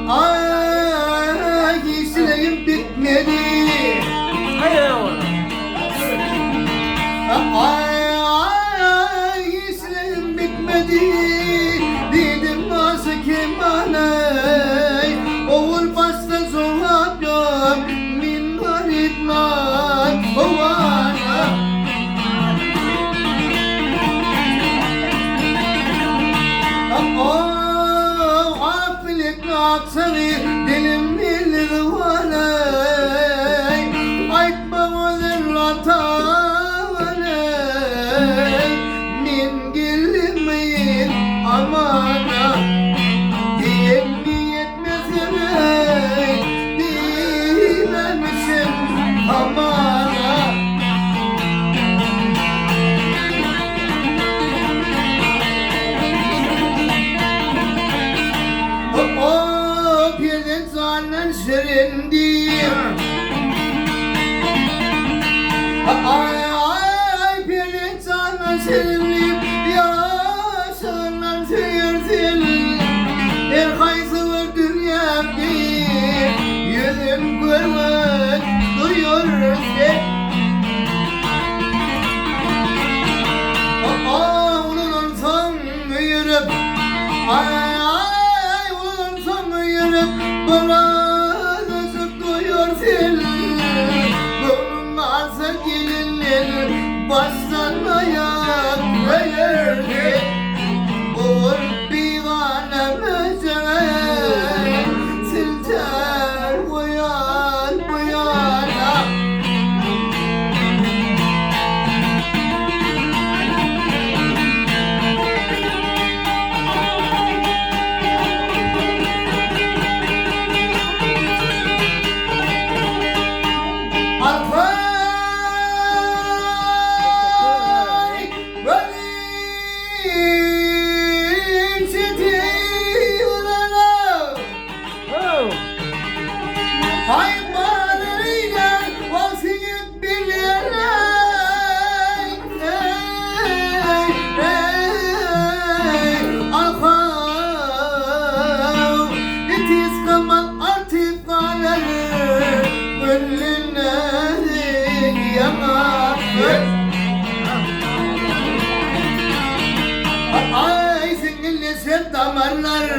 Ay işlerim bitmedi. Ay işlerim bitmedi. Dedim nasıl kim anay. Oğul başta soğuyor. Min haritman ovana. Aksani dilim bilir valay. Aytma olun latanay. Min gilmeyin amana. Yetmezim dilemişim amana. Şerindim. Ay pelin sana şerindim. Yaşanan seyirsin. Her kaysı var dünyamda. Yüzüm görmek duyuyor sen. Onun son yürüp. Ay onun son yürüp. Bana baştan ayak verdi. Uğur bir anemece silter bu yana. Ay seninle sevdamarlar.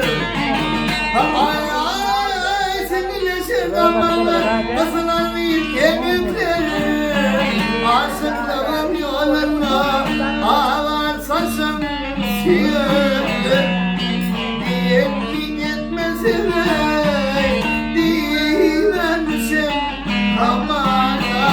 Ay seninle sevdamarlar. Basılan bir kemikler. Aşıklarım yolunda ağlar saçım siyahdır. Diyetlik etmesin dilenmişim amana.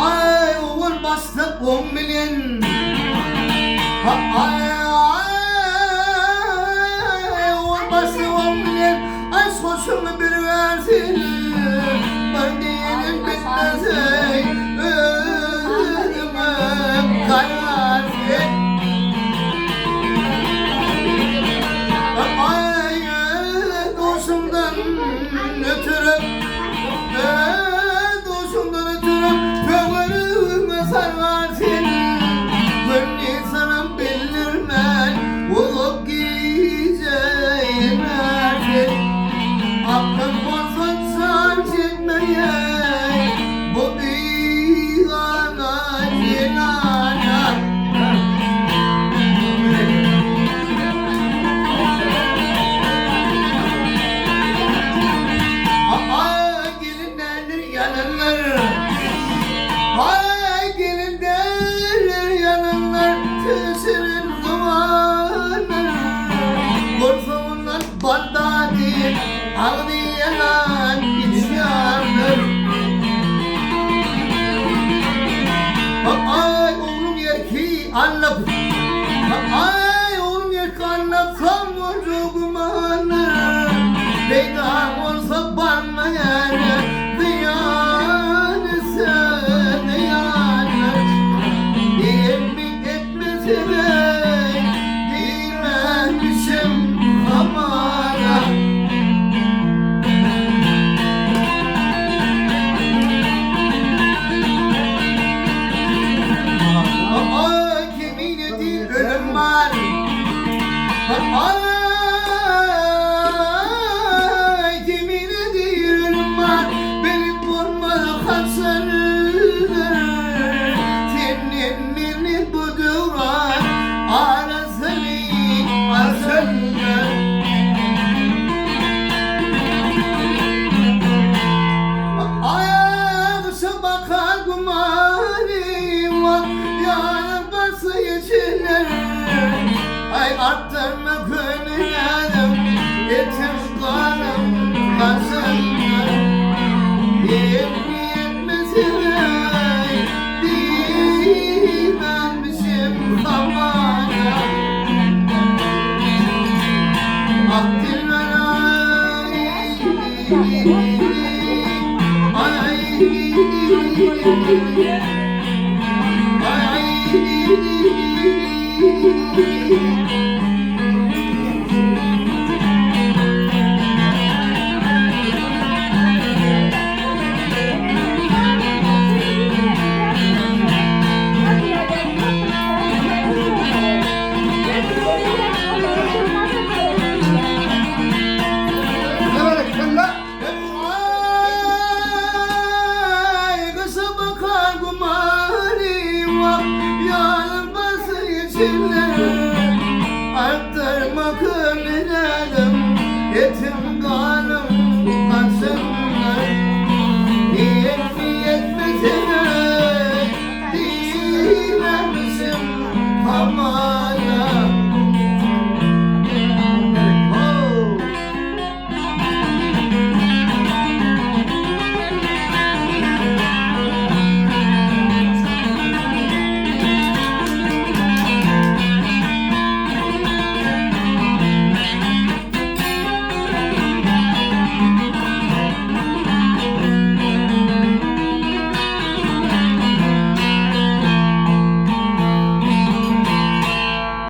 Ay oğul bastı 10 milyon. Ay oğul bastı 10 milyon. Ay soşunu bir versin. Ben değilim bitmez ey. Ölüme kararsın. Ay dostumdan ötürü. Dostumdan ötürü. Kömürüme sarvarsın. Gönlü sana bildirmen. Olup giyeceğim ersin. Aklım bozulsan çekmeye. Bu bir ana cinana. Ay gelinler yanırlar. Ay gelinler yanırlar. Tüsünün dumanı. Korkumundan banda değil. Ağlayan içyanır. Ay oğlum yer ki anlap. Ay oğlum yer ki anlatsam vücudumanı. Peydam olsa bana yani. Ziyanı sen yanır. Yemin etmesin ey. Dilenmişim amana. Ay arttırma gönlüm, etim kanım kasımdır. Yetmesine bilmezmişim zamana. Akdilmen ay kısa bakar kumarim var yanması içinde arttırmak ömrüm etim